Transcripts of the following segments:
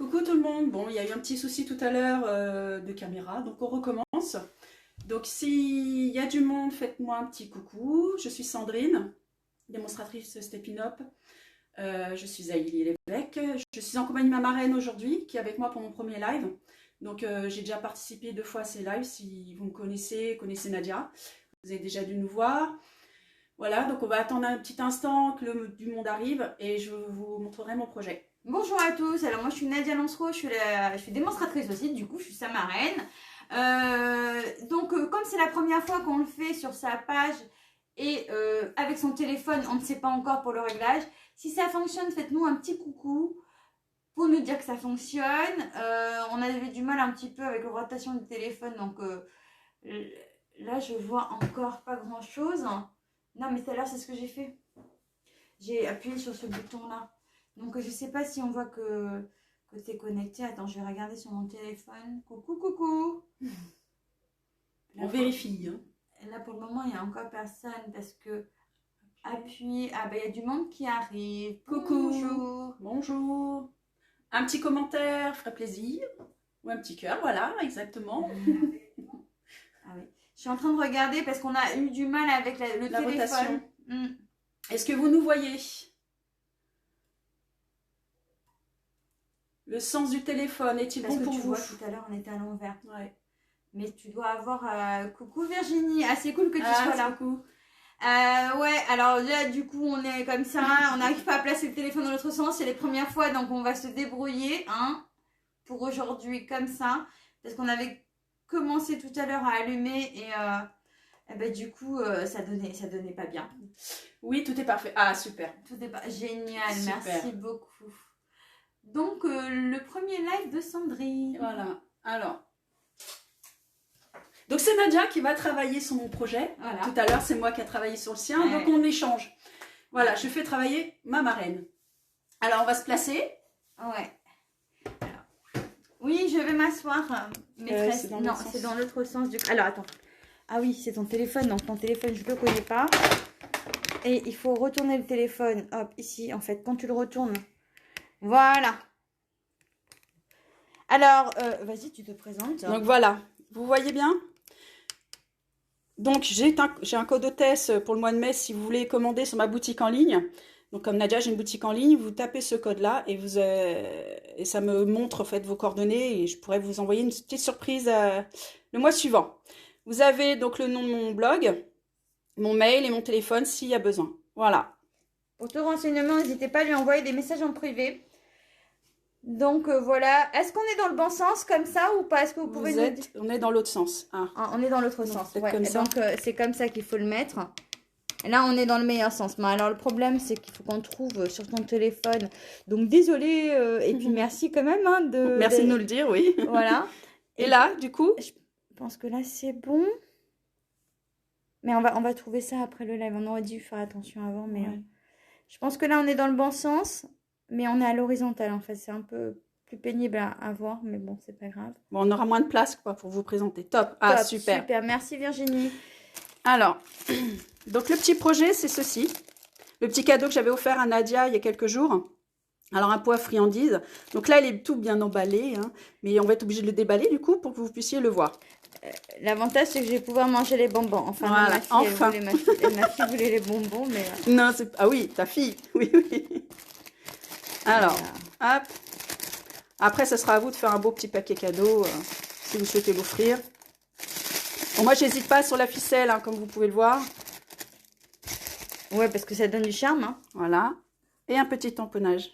Coucou tout le monde. Bon, il y a eu un petit souci tout à l'heure de caméra, donc on recommence. Donc s'il y a du monde, faites-moi un petit coucou. Je suis Sandrine, démonstratrice Stepping Up. Je suis Aïli Lévesque. Je suis en compagnie de ma marraine aujourd'hui, qui est avec moi pour mon premier live. Donc j'ai déjà participé 2 fois à ces lives. Si vous me connaissez Nadia, vous avez déjà dû nous voir. Voilà, donc on va attendre un petit instant que du monde arrive et je vous montrerai mon projet. Bonjour à tous, alors moi je suis Nadia Lancereau, je suis démonstratrice aussi, du coup je suis sa marraine. Comme c'est la première fois qu'on le fait sur sa page et avec son téléphone, on ne sait pas encore pour le réglage. Si ça fonctionne, faites-nous un petit coucou pour nous dire que ça fonctionne. On avait du mal un petit peu avec la rotation du téléphone, donc là je vois encore pas grand chose. Non mais tout à l'heure c'est ce que j'ai fait. J'ai appuyé sur ce bouton là. Donc je sais pas si on voit que tu es connecté. Attends, je vais regarder sur mon téléphone. Coucou, coucou. On vérifie. Hein. Là pour le moment, il n'y a encore personne parce que appuyer. Ah ben il y a du monde qui arrive. Coucou. Bonjour. Bonjour. Un petit commentaire ferait plaisir. Ou un petit cœur, voilà, exactement. Ah oui. Je suis en train de regarder parce qu'on a eu du mal avec le téléphone. Rotation. Est-ce que vous nous voyez? Le sens du téléphone est-il bon pour vous? Tout à l'heure, on était à l'envers. Ouais. Mais tu dois avoir... Coucou Virginie. Ah, c'est cool que tu sois là. Coucou. Ouais, alors là, du coup, on est comme ça. On n'arrive pas à placer le téléphone dans l'autre sens. C'est les premières fois, donc on va se débrouiller hein, pour aujourd'hui comme ça. Parce qu'on avait commencé tout à l'heure à allumer et ben, du coup, ça donnait pas bien. Oui, tout est parfait. Ah, super. Tout est pas... Génial, super. Merci beaucoup. Donc, le premier live de Sandrine. Voilà. Alors. Donc, c'est Nadia qui va travailler sur mon projet. Voilà. Tout à l'heure, c'est moi qui ai travaillé sur le sien. Ouais. Donc, on échange. Voilà, je fais travailler ma marraine. Alors, on va se placer. Ouais. Alors, oui, je vais m'asseoir, maîtresse. Non, c'est dans l'autre sens. Alors, attends. Ah oui, c'est ton téléphone. Donc, ton téléphone, je ne le connais pas. Et il faut retourner le téléphone. Hop, ici, en fait, quand tu le retournes. Voilà. Alors, vas-y, tu te présentes. Donc voilà, vous voyez bien. Donc j'ai un code hôtesse pour le mois de mai si vous voulez commander sur ma boutique en ligne. Donc comme Nadia, j'ai une boutique en ligne, vous tapez ce code-là et ça me montre en fait vos coordonnées et je pourrais vous envoyer une petite surprise le mois suivant. Vous avez donc le nom de mon blog, mon mail et mon téléphone s'il y a besoin. Voilà. Pour tout renseignement, n'hésitez pas à lui envoyer des messages en privé. Donc voilà, est-ce qu'on est dans le bon sens comme ça ou pas? Est-ce que vous pouvez nous dire? On est dans l'autre sens. Ah, on est dans l'autre sens, ouais. Comme ça. Donc c'est comme ça qu'il faut le mettre. Et là on est dans le meilleur sens. Mais alors le problème c'est qu'il faut qu'on trouve sur ton téléphone. Donc désolé et puis merci quand même. Hein, merci de nous le dire, oui. Voilà. Et là du coup je pense que là c'est bon. Mais on va trouver ça après le live. On aurait dû faire attention avant. Mais ouais. Je pense que là on est dans le bon sens. Mais on est à l'horizontale en fait, c'est un peu plus pénible à voir, mais bon, c'est pas grave. Bon, on aura moins de place quoi, pour vous présenter. Top. Ah, top, super. Super, merci Virginie. Alors, donc le petit projet, c'est ceci. Le petit cadeau que j'avais offert à Nadia il y a quelques jours. Alors, un pot à friandises. Donc là, il est tout bien emballé, hein, mais on va être obligé de le déballer du coup pour que vous puissiez le voir. L'avantage, c'est que je vais pouvoir manger les bonbons. Enfin, voilà, ma fille, ma fille voulait les bonbons, mais... Non, c'est... Ah oui, ta fille. Oui, oui. Alors, hop. Après, ça sera à vous de faire un beau petit paquet cadeau si vous souhaitez l'offrir. Bon, moi, j'hésite pas sur la ficelle, hein, comme vous pouvez le voir. Ouais, parce que ça donne du charme. Hein. Voilà. Et un petit tamponnage.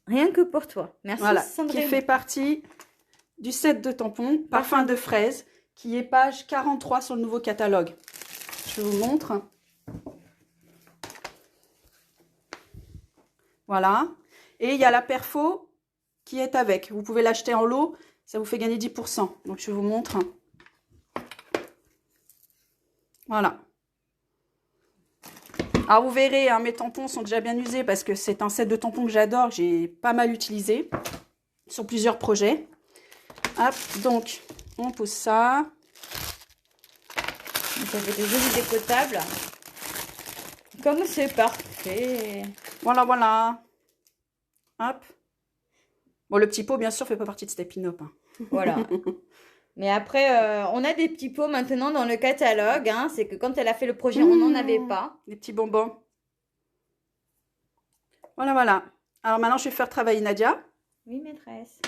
Rien que pour toi. Merci, voilà, Sandrine. Qui fait partie du set de tampons Parfum de fraise, qui est page 43 sur le nouveau catalogue. Je vous montre. Voilà. Et il y a la perfo qui est avec. Vous pouvez l'acheter en lot. Ça vous fait gagner 10%. Donc, je vous montre. Voilà. Alors, vous verrez, hein, mes tampons sont déjà bien usés parce que c'est un set de tampons que j'adore, que j'ai pas mal utilisé sur plusieurs projets. Hop, donc, on pose ça. Ça fait des jolis décotables. Comme c'est parfait. Voilà, voilà. Hop. Bon, le petit pot, bien sûr, fait pas partie de Stepinop. Hein. Voilà. Mais après, on a des petits pots maintenant dans le catalogue. Hein. C'est que quand elle a fait le projet, on n'en avait pas. Des petits bonbons. Voilà, voilà. Alors maintenant, je vais faire travailler Nadia. Oui, maîtresse.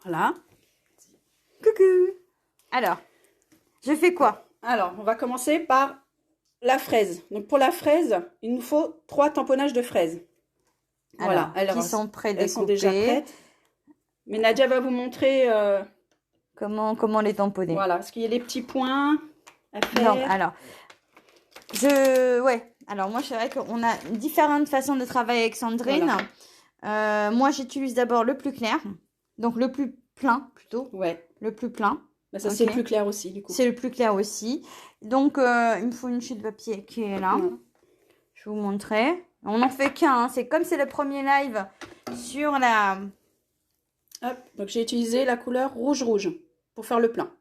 Voilà. Coucou. Alors, je fais quoi? Alors, on va commencer par la fraise. Donc, pour la fraise, il nous faut 3 tamponnages de fraises. Voilà. Qui sont prêts elles sont déjà prêtes. Mais Nadia va vous montrer comment les tamponner. Voilà, parce qu'il y a des petits points à faire. Non, alors, ouais. Alors, moi, c'est vrai qu'on a différentes façons de travailler avec Sandrine. Voilà. Moi, j'utilise d'abord le plus clair. Donc, le plus plein, plutôt. Ouais. Le plus plein. Bah, ça, c'est le plus clair aussi, du coup. C'est le plus clair aussi. Donc, il me faut une chute de papier qui est là. Je vais vous montrer. On n'en fait qu'un. Hein. C'est comme c'est le premier live sur la... Hop. Donc, j'ai utilisé la couleur rouge-rouge pour faire le plein.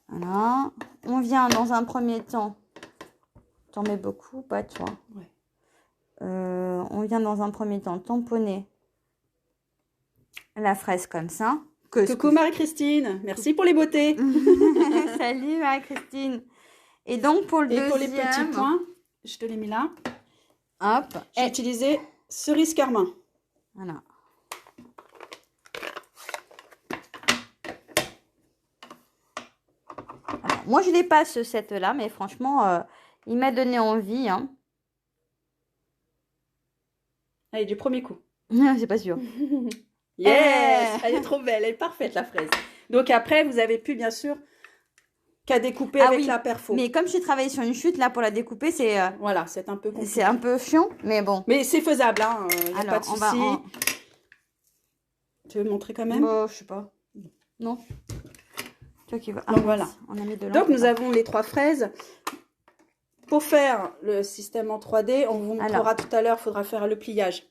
Voilà. On vient dans un premier temps... T'en mets beaucoup, pas toi. Ouais. On vient dans un premier temps tamponner la fraise comme ça. Coucou Marie-Christine, merci pour les beautés. Salut Marie-Christine. Et donc pour le deuxième... pour les petits points, je te l'ai mis là. Hop. J'ai utilisé cerise carmin. Voilà. Alors, moi je l'ai pas ce set là, mais franchement, il m'a donné envie. Hein. Allez, du premier coup. C'est pas sûr. Yes, elle est trop belle, elle est parfaite la fraise. Donc après, vous avez pu bien sûr qu'à découper avec la perfo. Mais comme j'ai travaillé sur une chute, là pour la découper, c'est voilà, c'est un peu compliqué. C'est un peu chiant, mais bon. Mais c'est faisable, hein. Y a pas de souci. Tu veux me montrer quand même? Bah, je sais pas. Non. Toi qui vas. Donc voilà. On a mis de donc nous avons les 3 fraises. Pour faire le système en 3D, on vous montrera tout à l'heure, il faudra faire le pliage.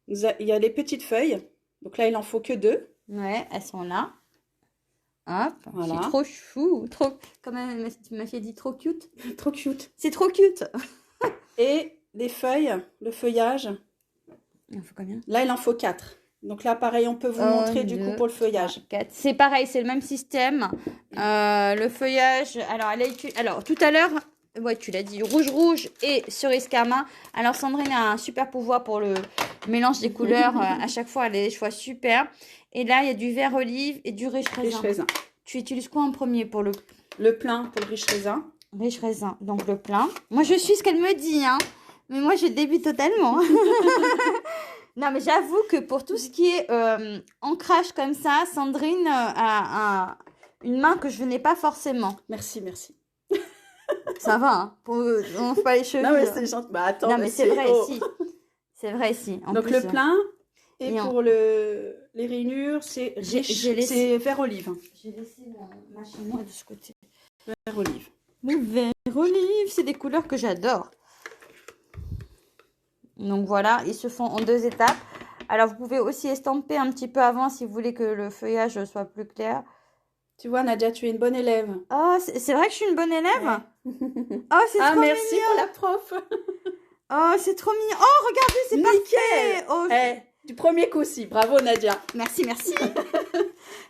Il y a les petites feuilles. Donc là, il en faut que 2. Ouais, elles sont là. Hop, voilà. C'est trop chou. Trop... Comme tu m'as fait dit, trop cute. Trop cute. C'est trop cute. Et les feuilles, le feuillage. Il en faut combien? Là, il en faut 4. Donc là, pareil, on peut vous montrer du coup pour le feuillage. 4. C'est pareil, c'est le même système. Le feuillage, alors tout à l'heure... Ouais, tu l'as dit, rouge et cerise carmin. Alors, Sandrine a un super pouvoir pour le mélange des couleurs. À chaque fois, elle a des choix super. Et là, il y a du vert olive et du riche raisin. Tu utilises quoi en premier pour le... Le plein pour le riche raisin. Riche raisin, donc le plein. Moi, je suis ce qu'elle me dit, hein. Mais moi, je débute totalement. Non, mais j'avoue que pour tout ce qui est ancrage comme ça, Sandrine a une main que je n'ai pas forcément. Merci, merci. Ça va, hein. On fait pas les cheveux. Non, mais c'est gentil. Bah, attends, non, mais c'est vrai ici. C'est vrai ici. Donc, le plein. Et pour les rainures, c'est c'est vert olive. J'ai laissé ma chamois de ce côté. Vert olive. Le vert olive, c'est des couleurs que j'adore. Donc voilà, ils se font en 2 étapes. Alors, vous pouvez aussi estamper un petit peu avant si vous voulez que le feuillage soit plus clair. Tu vois, Nadia, tu es une bonne élève. Oh, c'est vrai que je suis une bonne élève? Ouais. Oh, c'est trop mignon. Merci pour la prof. Oh, c'est trop mignon. Oh, regardez, c'est parfait. Oh, du premier coup aussi. Bravo, Nadia. Merci.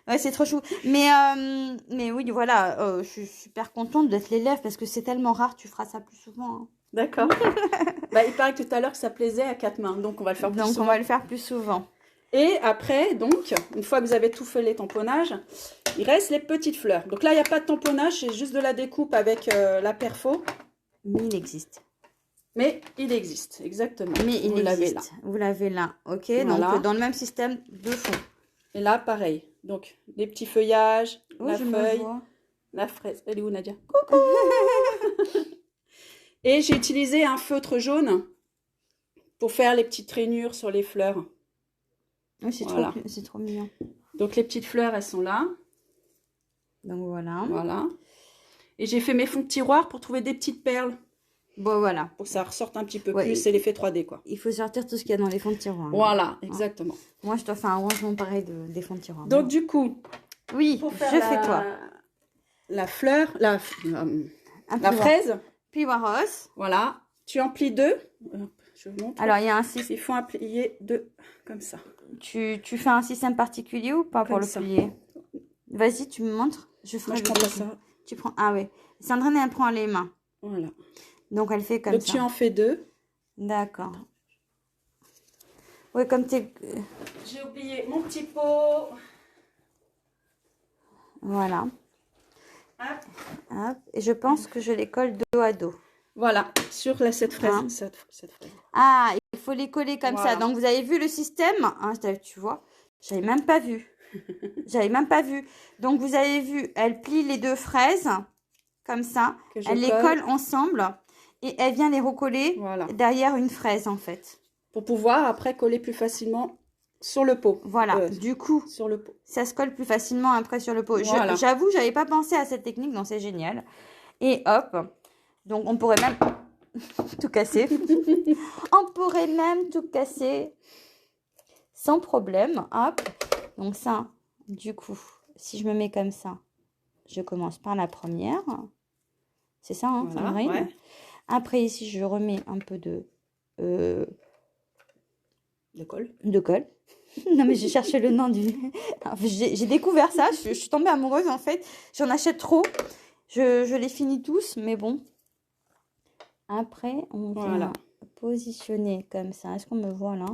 Ouais, c'est trop chou. Mais oui, voilà, je suis super contente d'être l'élève parce que c'est tellement rare, tu feras ça plus souvent. Hein. D'accord. Il paraît que tout à l'heure que ça plaisait à 4 mains, donc on va le faire plus souvent. Donc, on va le faire plus souvent. Et après, donc, une fois que vous avez tout fait les tamponnages, il reste les petites fleurs. Donc là, il n'y a pas de tamponnage, c'est juste de la découpe avec la perfo. Mais il existe. Mais il existe, exactement. Mais il existe. Vous l'avez là, ok. Voilà. Donc, dans le même système de fond. Et là, pareil. Donc, les petits feuillages, la feuille, la fraise. Elle est où, Nadia? Coucou. Et j'ai utilisé un feutre jaune pour faire les petites rainures sur les fleurs. Oui, c'est trop mignon. Donc, les petites fleurs, elles sont là. Donc, voilà. Voilà. Et j'ai fait mes fonds de tiroir pour trouver des petites perles. Bon, voilà. Pour que ça ressorte un petit peu plus. C'est l'effet 3D, quoi. Il faut sortir tout ce qu'il y a dans les fonds de tiroir. Hein. Voilà, exactement. Moi, je dois faire un rangement pareil des fonds de tiroir. Donc, du coup, oui, je fais quoi? La fleur, la fraise. Puis rose. Voilà. Tu en plies 2. je vous montre. Alors, il y a un système. Il faut un plier comme ça. Tu fais un système particulier ou pas pour Comme le ça. plier? Vas-y, tu me montres. Je ferai Moi, je le prends pas dessin. ça. Tu prends. Ah oui. Sandrine, elle prend les mains. Voilà. Donc, elle fait comme Donc, ça. tu en fais 2. D'accord. Oui, comme tu es. J'ai oublié mon petit pot. Voilà. Hop. Hop. Et je pense que je les colle dos à dos. Voilà, sur cette fraise. Hein. Cette fraise. Ah, il faut les coller comme Voilà. ça. Donc, vous avez vu le système, hein, tu vois, j'avais même pas vu. J'avais même pas vu. Donc, vous avez vu, elle plie les 2 fraises, comme ça. Que je Elle les colle ensemble et elle vient les recoller Voilà. derrière une fraise, en fait. Pour pouvoir, après, coller plus facilement sur le pot. Voilà, du coup, sur le pot. ça se colle plus facilement après sur le pot. Voilà. J'avoue, j'avais pas pensé à cette technique, donc c'est génial. Et hop, donc on pourrait même tout casser. On pourrait même tout casser sans problème. Hop. Donc ça, du coup, si je me mets comme ça, je commence par la première. C'est ça, hein, Voilà, Sandrine? ouais. Après, ici, je remets un peu de colle. De colle. Non, mais j'ai cherché le nom du... J'ai découvert ça. Je suis tombée amoureuse, en fait. J'en achète trop. Je les finis tous, mais bon. Après, on vient positionner comme ça. Est-ce qu'on me voit là?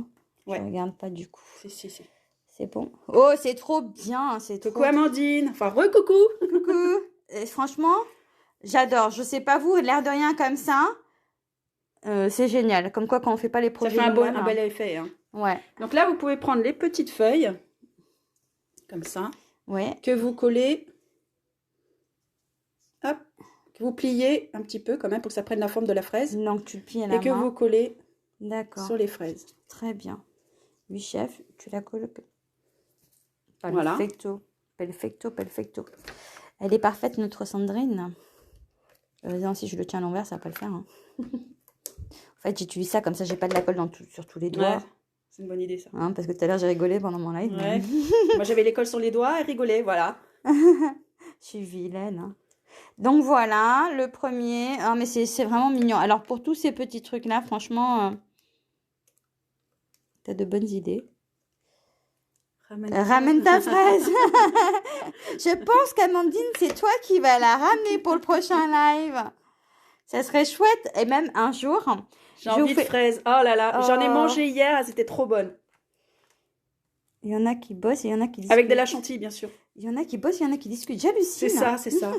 Ouais. Je ne regarde pas du coup. Si. C'est bon. Oh, c'est trop bien. Coucou Amandine. Enfin, re-coucou. Coucou. Et franchement, j'adore. Je sais pas vous, l'air de rien comme ça. C'est génial. Comme quoi, quand on fait pas les produits... Ça fait un bel effet. Hein. Ouais. Donc là, vous pouvez prendre les petites feuilles. Comme ça. Ouais. Que vous collez. Hop. Que vous pliez un petit peu quand même pour que ça prenne la forme de la fraise. Donc, tu le plies à la main. Et que vous collez sur les fraises. Très bien. Oui, chef, tu la colles. Voilà. Perfecto. Elle est parfaite, notre Sandrine. Non, si je le tiens à l'envers, ça va pas le faire. Hein. En fait, j'utilise ça comme ça, j'ai pas de la colle sur tous les doigts. Ouais, c'est une bonne idée ça. Hein, parce que tout à l'heure, j'ai rigolé pendant mon live. Ouais. Moi, j'avais les colles sur les doigts et rigolé, voilà. Je suis vilaine. Hein. Donc voilà, le premier. Ah, mais c'est vraiment mignon. Alors, pour tous ces petits trucs-là, franchement, t'as de bonnes idées. Ramène ta fraise. Je pense qu'Amandine, c'est toi qui vas la ramener pour le prochain live. Ça serait chouette. Et même un jour... J'ai envie de fraises. Oh là là, j'en ai mangé hier, c'était trop bonne. Il y en a qui bossent et il y en a qui discutent. Avec de la chantilly, bien sûr. Il y en a qui bossent, il y en a qui discutent. J'hallucine. C'est ça.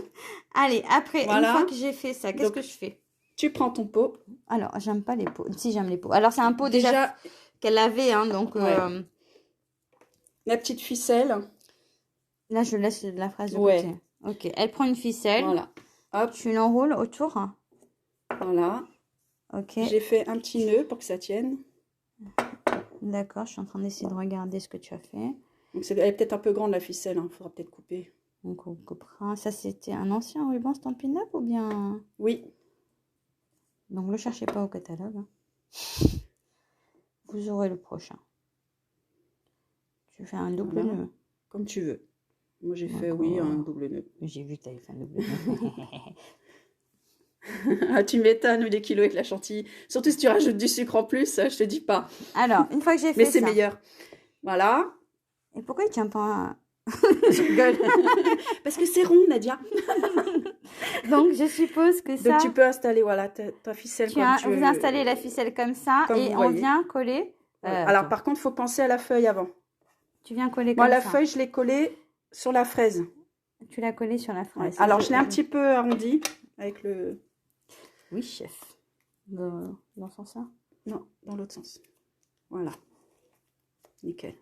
Allez, après, voilà. Une fois que j'ai fait ça, qu'est-ce que je fais? Tu prends ton pot. Alors, j'aime pas les pots. Si, j'aime les pots. Alors, c'est un pot déjà qu'elle avait, hein, donc... Ouais. La petite ficelle. Là, je laisse la fraise de côté. Ok, elle prend une ficelle. Voilà. Hop. Tu l'enroules autour. Voilà. Ok. J'ai fait un petit nœud pour que ça tienne. D'accord, je suis en train d'essayer de regarder ce que tu as fait. Donc elle est peut-être un peu grande la ficelle, il faudra peut-être couper. Donc on coupera. Ça, c'était un ancien ruban Stampin' Up ou bien... Oui. Donc ne le cherchez pas au catalogue. Hein. Vous aurez le prochain. Tu fais un double nœud. Comme tu veux. Moi j'ai fait, oui, un double nœud. J'ai vu que tu avais fait un double nœud. Ah, tu m'étonnes, des kilos avec la chantilly. Surtout si tu rajoutes du sucre en plus, je te dis pas. Alors, une fois que j'ai fait ça... Mais c'est meilleur. Voilà. Et pourquoi il tient pas... Je rigole. Parce que c'est rond, Nadia. Donc, je suppose que ça... Donc, tu peux installer, voilà, ta ficelle comme tu veux. Vous installez la ficelle comme ça et on vient coller... Alors, par contre, il faut penser à la feuille avant. Tu viens coller comme ça. Moi, la feuille, je l'ai collée sur la fraise. Tu l'as collée sur la fraise. Ouais. Alors, je l'ai un petit peu arrondi avec le... Oui, chef. Dans ce sens-là? Non, dans l'autre sens. Voilà. Nickel.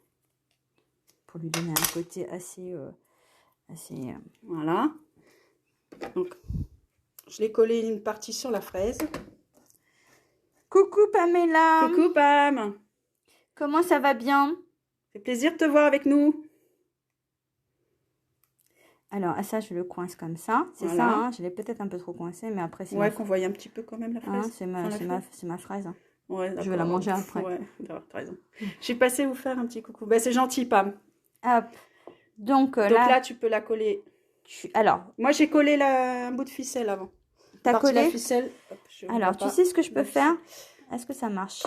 Pour lui donner un côté assez... Voilà. Donc, je l'ai collé une partie sur la fraise. Coucou Pamela. Coucou Pam. Comment ça va bien? Ça fait plaisir de te voir avec nous. Alors, ça, je le coince comme ça. C'est ça, hein, je l'ai peut-être un peu trop coincé, mais après, c'est... Ouais, qu'on voyait un petit peu quand même la fraise. Hein, c'est ma fraise. Hein. Ouais, je vais la manger après. Ouais, t'as raison. Je suis passée vous faire un petit coucou. Bah, c'est gentil, Pam. Hop. Donc là, tu peux la coller. Alors. Moi, j'ai collé un bout de ficelle avant. T'as collé la ficelle. Hop, alors, tu sais ce que je peux faire? Est-ce que ça marche?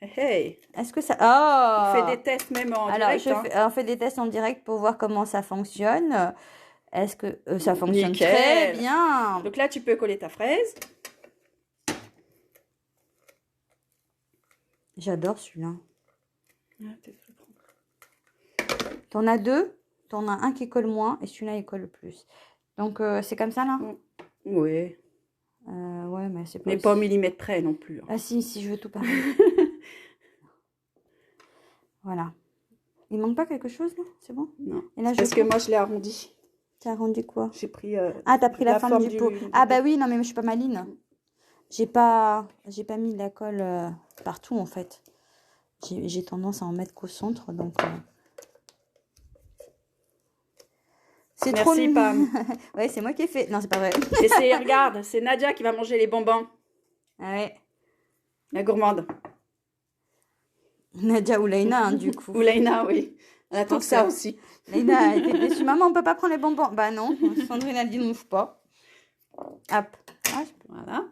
Hey, Est-ce que ça... on Oh! fait des tests même en Alors, direct. Hein. on fait des tests en direct pour voir comment ça fonctionne. Est-ce que ça fonctionne Nickel. très bien? Donc là, tu peux coller ta fraise. J'adore celui-là. Ah, peut-être que je le prends. T'en as deux? T'en as un qui colle moins et celui-là, il colle le plus. Donc, c'est comme ça, là? Oui. Ouais, mais c'est pas Mais aussi... pas au millimètre près non plus. Hein. Ah si, je veux tout pareil. Voilà. Il manque pas quelque chose, là? C'est bon? Non. Et là, Parce que moi, je l'ai arrondi. T'as arrondi quoi? J'ai pris... Ah, t'as pris la forme du pot. Ah, bah pot. oui, non, mais je suis pas maline. J'ai pas mis de la colle partout, en fait. J'ai tendance à en mettre qu'au centre, donc... C'est trop Merci, Pam. Ouais, c'est moi qui ai fait. Non, c'est pas vrai. Et regarde, c'est Nadia qui va manger les bonbons. Ah ouais. La gourmande. Nadia ou Leïna, hein, du coup. Ou Leïna, oui. Elle attend que ça aussi. Leïna, elle était déçue. Maman, on peut pas prendre les bonbons. Bah non, Sandrine a dit non, pas. Hop. Voilà.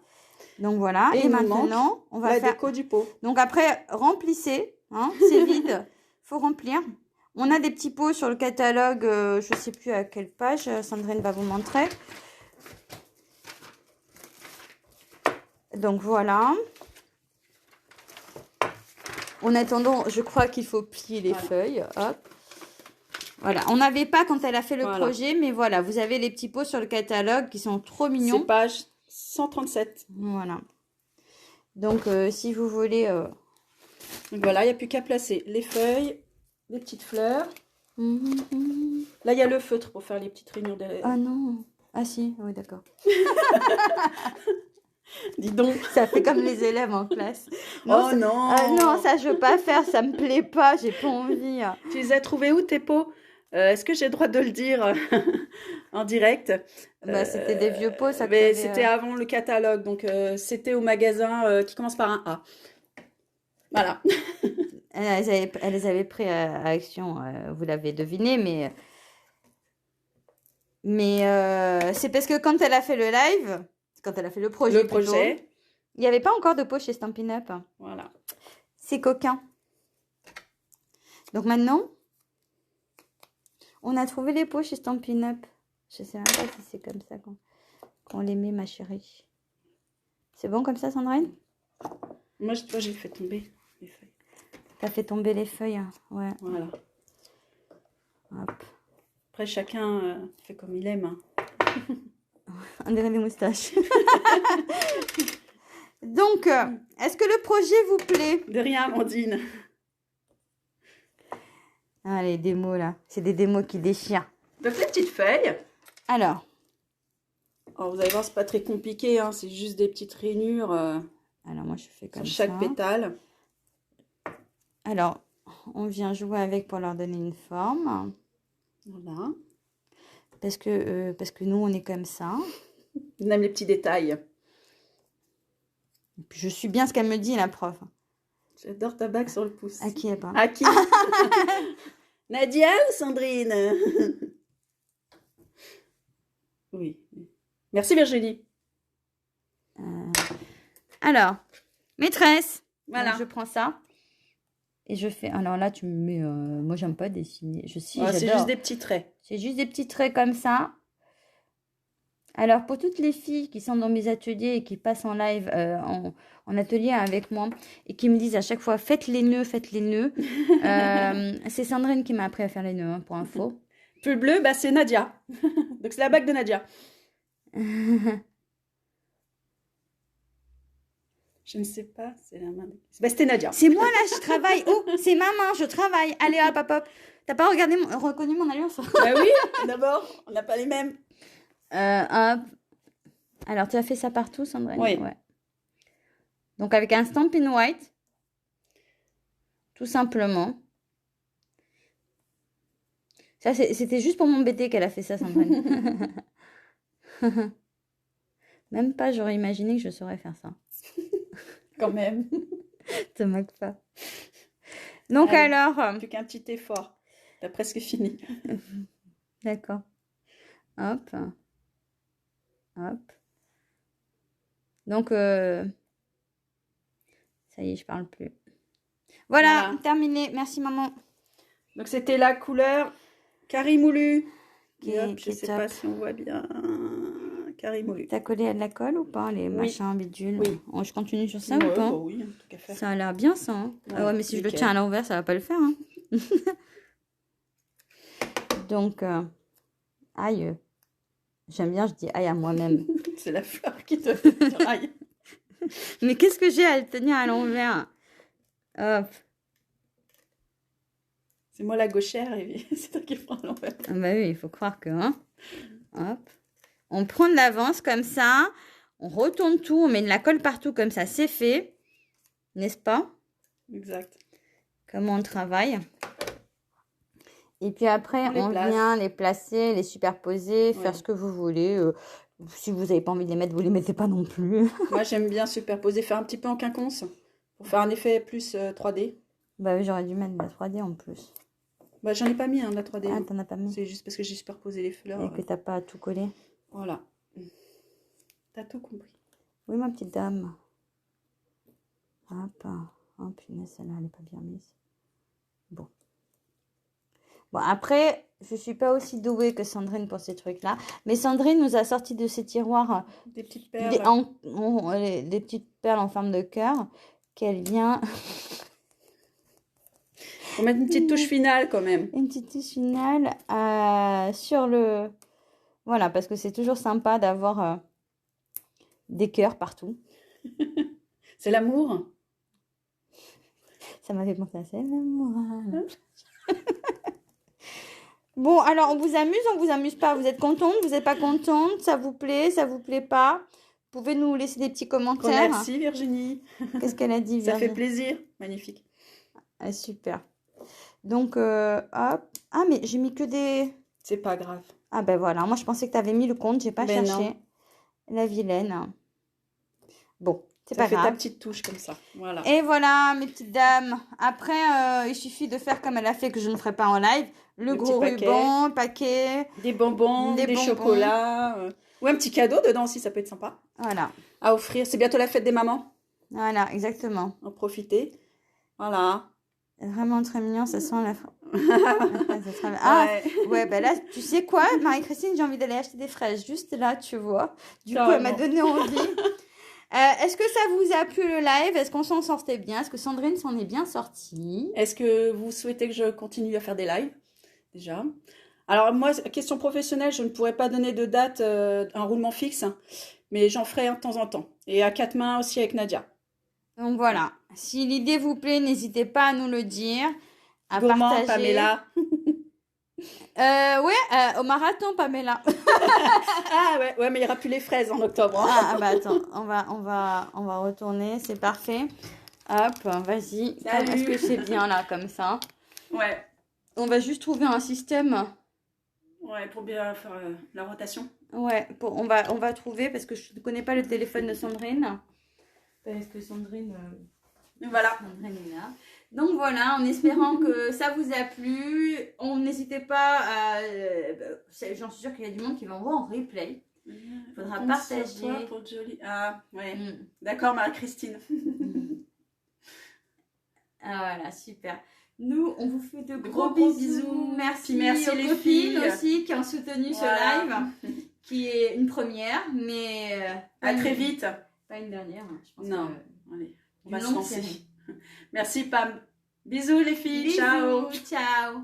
Donc voilà. Et maintenant, on va la faire... déco du pot. Donc après, remplissez. Hein, c'est vide. Faut remplir. On a des petits pots sur le catalogue. Je sais plus à quelle page. Sandrine va vous montrer. Donc voilà. En attendant, je crois qu'il faut plier les feuilles. Hop. Voilà. On n'avait pas quand elle a fait le projet, mais voilà. Vous avez les petits pots sur le catalogue qui sont trop mignons. C'est page 137. Voilà. Donc, si vous voulez... Donc voilà, il n'y a plus qu'à placer les feuilles, les petites fleurs. Là, il y a le feutre pour faire les petites rainures derrière. Ah non. Ah si, oui, d'accord. Dis donc. Ça fait comme les élèves en classe. Non, oh non. Non, ça je veux pas faire, ça me plaît pas, j'ai pas envie. Tu les as trouvés où tes pots? Est-ce que j'ai le droit de le dire en direct? Bah, c'était des vieux pots, ça. Mais c'était avant le catalogue, donc c'était au magasin qui commence par un A. Voilà. Elle les avait pris à Action, vous l'avez deviné, mais c'est parce que quand elle a fait le live, quand elle a fait le projet, il n'y avait pas encore de pot chez Stampin' Up. Voilà. C'est coquin. Donc maintenant, on a trouvé les pots chez Stampin' Up. Je sais même pas si c'est comme ça qu'on les met, ma chérie. C'est bon comme ça, Sandrine? Moi, j'ai fait tomber les feuilles. T'as fait tomber les feuilles, hein. Ouais. Voilà. Hop. Après, chacun fait comme il aime. Hein. On dirait des moustaches. Donc, est-ce que le projet vous plaît? De rien, Amandine. Ah, les démos, là. C'est des démos qui déchirent. Donc, les petites feuilles. Alors, vous allez voir, c'est pas très compliqué. Hein. C'est juste des petites rainures. Alors, moi, je fais comme sur chaque pétale. Alors, on vient jouer avec pour leur donner une forme. Voilà. Parce que nous, on est comme ça. On aime les petits détails. Et puis, je suis bien ce qu'elle me dit, la prof. J'adore ta bague sur le pouce. À qui elle parle? À qui? Nadia ou Sandrine? Oui. Merci Virginie. Alors, maîtresse. Voilà. Donc, je prends ça. Et je fais... Alors là, tu me mets... moi, j'aime pas dessiner. C'est juste des petits traits. C'est juste des petits traits comme ça. Alors, pour toutes les filles qui sont dans mes ateliers et qui passent en live, en atelier avec moi, et qui me disent à chaque fois, faites les nœuds, faites les nœuds. C'est Sandrine qui m'a appris à faire les nœuds, hein, pour info. Plus bleu, bah, c'est Nadia. Donc, c'est la bague de Nadia. Je ne sais pas, c'est la main de... Bah, c'était Nadia. C'est moi, là, je travaille. Oh, c'est ma main, je travaille. Allez, hop, hop, hop. T'as pas reconnu mon alliance? Bah oui, d'abord, on n'a pas les mêmes. Hop. Alors, tu as fait ça partout, Sandrine? Oui. Ouais. Donc, avec un Stampin' White. Tout simplement. Ça, c'était juste pour m'embêter qu'elle a fait ça, Sandrine. Même pas, j'aurais imaginé que je saurais faire ça. Quand même. Te moque pas. Donc, allez, alors... Plus qu'un petit effort. T'as presque fini. D'accord. Hop. Hop. Donc, Ça y est, je parle plus. Voilà, Voilà. terminé. Merci maman. Donc c'était la couleur Carimoulu. Qui Et est- hop, qui je est sais top. pas si on voit bien. Carimoulu. T'as collé à de la colle ou pas, les Oui. machins bidules? Oui. Oh, je continue sur ça Ouais, ou pas? bah oui, tout qu'à faire. Ça a l'air bien ça. Hein. Ah Ouais, ouais, mais si je le nickel. tiens à l'envers, ça va pas le faire. Hein. Donc, aïe. J'aime bien, je dis aïe à moi-même. C'est la fleur qui te fait dire aïe. Mais qu'est-ce que j'ai à le tenir à l'envers? Hop. C'est moi la gauchère et c'est toi qui prends l'envers. Ah bah oui, il faut croire que... Hein. Hop. On prend de l'avance comme ça. On retourne tout. On met de la colle partout comme ça. C'est fait. N'est-ce pas? Exact. Comment on travaille. Et puis après, On les on place. vient les placer, les superposer, Ouais. faire ce que vous voulez. Si vous n'avez pas envie de les mettre, vous les mettez pas non plus. Moi j'aime bien superposer, faire un petit peu en quinconce pour faire un effet plus 3D. Bah oui, j'aurais dû mettre de la 3D en plus. Bah j'en ai pas mis de la 3D. Ah, hein. t'en as pas mis? C'est juste parce que j'ai superposé les fleurs. Et que t'as pas tout collé. Voilà. T'as tout compris. Oui, ma petite dame. Hop. Oh punaise, celle-là, elle est pas bien mise. Bon. Bon, après, je suis pas aussi douée que Sandrine pour ces trucs-là. Mais Sandrine nous a sorti de ses tiroirs Des petites des, perles. des petites perles en forme de cœur qu'elle vient... Pour mettre une petite touche finale quand même. Une petite touche finale sur le... Voilà, parce que c'est toujours sympa d'avoir des cœurs partout. C'est l'amour. Ça m'a fait penser à ça, l'amour. Bon, alors, on vous amuse pas? Vous êtes contente? Vous n'êtes pas contente? Ça vous plaît pas? Vous pouvez nous laisser des petits commentaires. Merci Virginie. Qu'est-ce qu'elle a dit, Ça fait Virginie? plaisir. Magnifique. Ah, super. Donc, hop. Ah, mais j'ai mis que des... C'est pas grave. Ah ben voilà, moi je pensais que tu avais mis le compte, j'ai pas Ben cherché. non. La vilaine. Bon, c'est Ça pas fait ta grave. petite touche comme ça. Voilà. Et voilà, mes petites dames. Après, il suffit de faire comme elle a fait, que je ne ferai pas en live. Le gros petit paquet. ruban, paquet. Des bonbons, Des des bonbons. chocolats. Ou un petit cadeau dedans aussi, ça peut être sympa Voilà, à offrir. C'est bientôt la fête des mamans. voilà, exactement. En profiter. Voilà. Vraiment très mignon, ça sent la... Ça sera- Ah, Ouais. ouais, ben là, tu sais quoi, Marie-Christine, j'ai envie d'aller acheter des fraises juste là, tu vois. Du coup, elle m'a Carrément. donné envie. Est-ce que ça vous a plu le live? Est-ce qu'on s'en sortait bien? Est-ce que Sandrine s'en est bien sortie? Est-ce que vous souhaitez que je continue à faire des lives déjà? Alors moi, question professionnelle, je ne pourrais pas donner de date, un roulement fixe, mais j'en ferai un de temps en temps. Et à quatre mains aussi avec Nadia. Donc voilà, si l'idée vous plaît, n'hésitez pas à nous le dire, à Gourmand, partager. Pamela. Ouais, au marathon, Pamela. Ah ouais, mais il n'y aura plus les fraises en octobre. Hein. Ah bah attends, on va retourner, c'est parfait. Hop, vas-y. Salut. Est-ce que c'est bien là, comme ça? Ouais, On va juste trouver un système. ouais, pour bien faire la rotation. Ouais, on va trouver, parce que je ne connais pas le téléphone de Sandrine. Parce que Sandrine Voilà. est là. Donc voilà, en espérant que ça vous a plu. N'hésitez pas à... J'en suis sûre qu'il y a du monde qui va en voir en replay. Faudra Compte partager. sur toi pour Jolie. Ah, ouais. Mm. D'accord, Marie-Christine. Ah voilà, super. Nous, on vous fait de Gros gros bisous. bisous. Merci, Puis merci aux les copines filles. aussi qui ont soutenu Voilà. ce live, qui est une première, mais À très vite. pas une dernière. Hein. Je pense Non. que, Allez, on une va se longue lancer. série. Merci Pam. Bisous les filles. Bisous, Ciao. ciao.